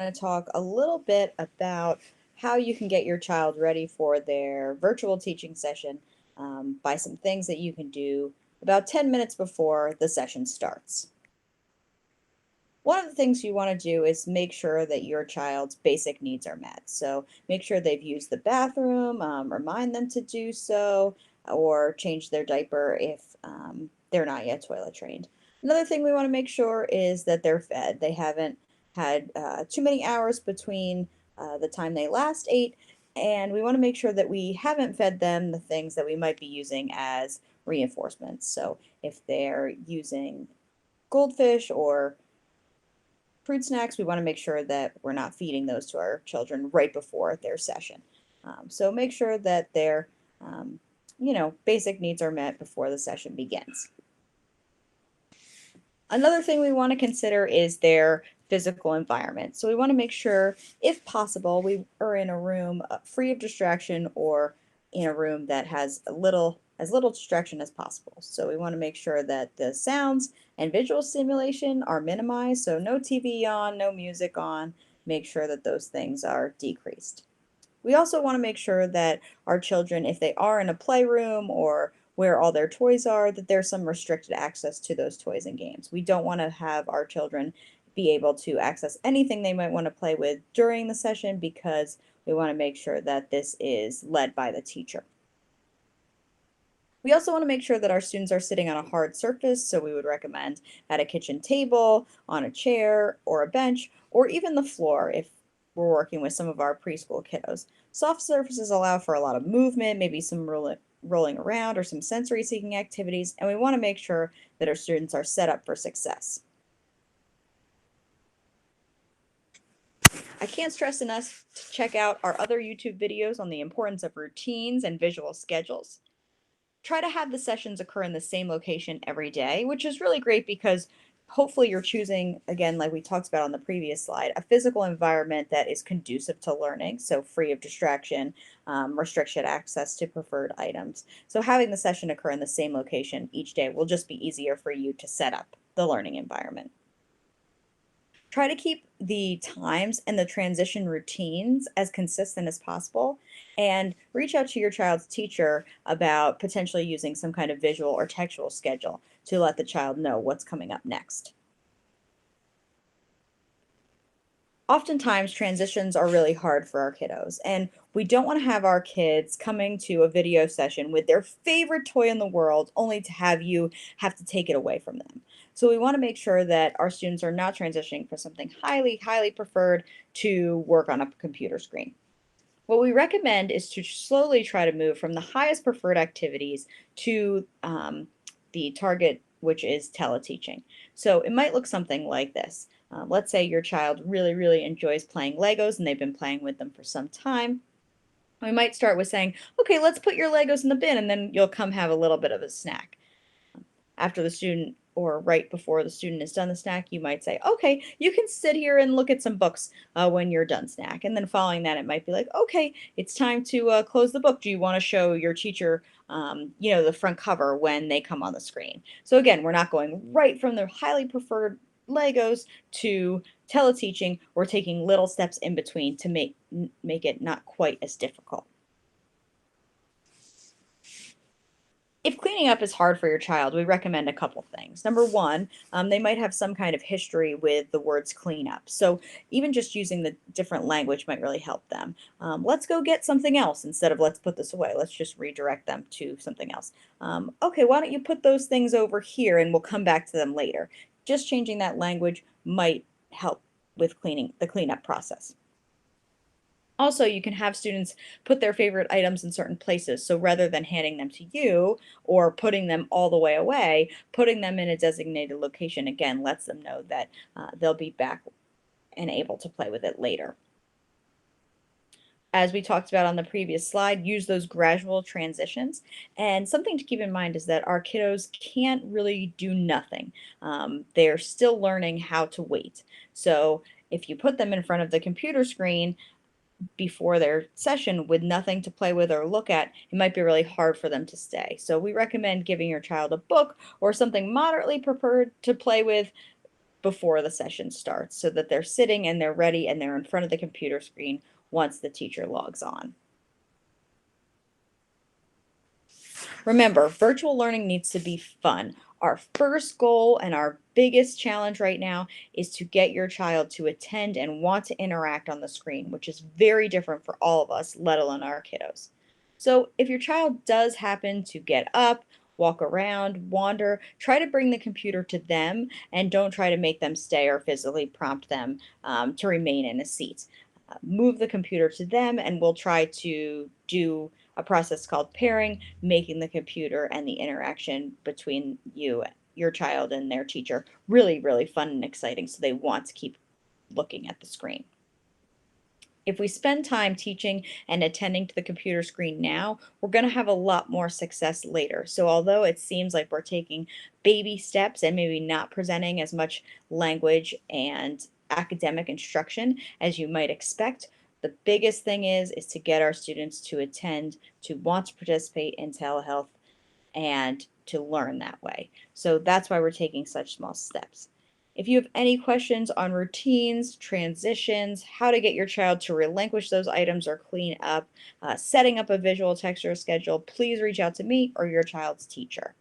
going to talk a little bit about how you can get your child ready for their virtual teaching session by some things that you can do about 10 minutes before the session starts. One of the things you want to do is make sure that your child's basic needs are met. So make sure they've used the bathroom, remind them to do so, or change their diaper if they're not yet toilet trained. Another thing we want to make sure is that they're fed. They haven't had too many hours between the time they last ate, and we want to make sure that we haven't fed them the things that we might be using as reinforcements. So if they're using goldfish or fruit snacks, we want to make sure that we're not feeding those to our children right before their session. So make sure that their, basic needs are met before the session begins. Another thing we want to consider is their physical environment. So we want to make sure, if possible, we are in a room free of distraction or in a room that has as little distraction as possible. So we want to make sure that the sounds and visual stimulation are minimized. So no TV on, no music on. Make sure that those things are decreased. We also want to make sure that our children, if they are in a playroom or where all their toys are, that there's some restricted access to those toys and games. We don't want to have our children be able to access anything they might want to play with during the session because we want to make sure that this is led by the teacher. We also want to make sure that our students are sitting on a hard surface, so we would recommend at a kitchen table, on a chair or a bench, or even the floor if we're working with some of our preschool kiddos. Soft surfaces allow for a lot of movement, maybe some rolling around or some sensory seeking activities, and we want to make sure that our students are set up for success. I can't stress enough to check out our other YouTube videos on the importance of routines and visual schedules. Try to have the sessions occur in the same location every day, which is really great because hopefully you're choosing, again, like we talked about on the previous slide, a physical environment that is conducive to learning, so free of distraction, restriction access to preferred items. So having the session occur in the same location each day will just be easier for you to set up the learning environment. Try to keep the times and the transition routines as consistent as possible and reach out to your child's teacher about potentially using some kind of visual or textual schedule to let the child know what's coming up next. Oftentimes transitions are really hard for our kiddos, and we don't want to have our kids coming to a video session with their favorite toy in the world only to have you have to take it away from them. So we want to make sure that our students are not transitioning from something highly preferred to work on a computer screen. What we recommend is to slowly try to move from the highest preferred activities to the target, which is tele-teaching. So it might look something like this. Let's say your child really enjoys playing Legos and they've been playing with them for some time. We might start with saying, okay, let's put your Legos in the bin, and then you'll come have a little bit of a snack. After the student or right before the student has done the snack, you might say, okay, you can sit here and look at some books when you're done snack. And then following that, it might be like, okay, it's time to close the book. Do you want to show your teacher, the front cover when they come on the screen? So again, we're not going right from the highly preferred Legos to teleteaching. We're taking little steps in between to make it not quite as difficult. If cleaning up is hard for your child, we recommend a couple things. Number one, they might have some kind of history with the words clean up. So even just using the different language might really help them. Let's go get something else instead of let's put this away. Let's just redirect them to something else. Okay, why don't you put those things over here and we'll come back to them later. Just changing that language might help with the cleanup process. Also, you can have students put their favorite items in certain places. So rather than handing them to you or putting them all the way away, putting them in a designated location again lets them know that they'll be back and able to play with it later. As we talked about on the previous slide, use those gradual transitions. And something to keep in mind is that our kiddos can't really do nothing. They're still learning how to wait. So if you put them in front of the computer screen, before their session with nothing to play with or look at, it might be really hard for them to stay. So we recommend giving your child a book or something moderately preferred to play with before the session starts so that they're sitting and they're ready and they're in front of the computer screen once the teacher logs on. Remember, virtual learning needs to be fun. Our first goal and our biggest challenge right now is to get your child to attend and want to interact on the screen, which is very different for all of us, let alone our kiddos. So, if your child does happen to get up, walk around, wander, try to bring the computer to them and don't try to make them stay or physically prompt them to remain in a seat. Move the computer to them, and we'll try to do a process called pairing, making the computer and the interaction between your child and their teacher really, really fun and exciting so they want to keep looking at the screen. If we spend time teaching and attending to the computer screen now, we're going to have a lot more success later. So, although it seems like we're taking baby steps and maybe not presenting as much language and academic instruction as you might expect, the biggest thing is to get our students to attend, to want to participate in telehealth, and to learn that way. So that's why we're taking such small steps. If you have any questions on routines, transitions, how to get your child to relinquish those items or clean up, setting up a visual text or schedule, please reach out to me or your child's teacher.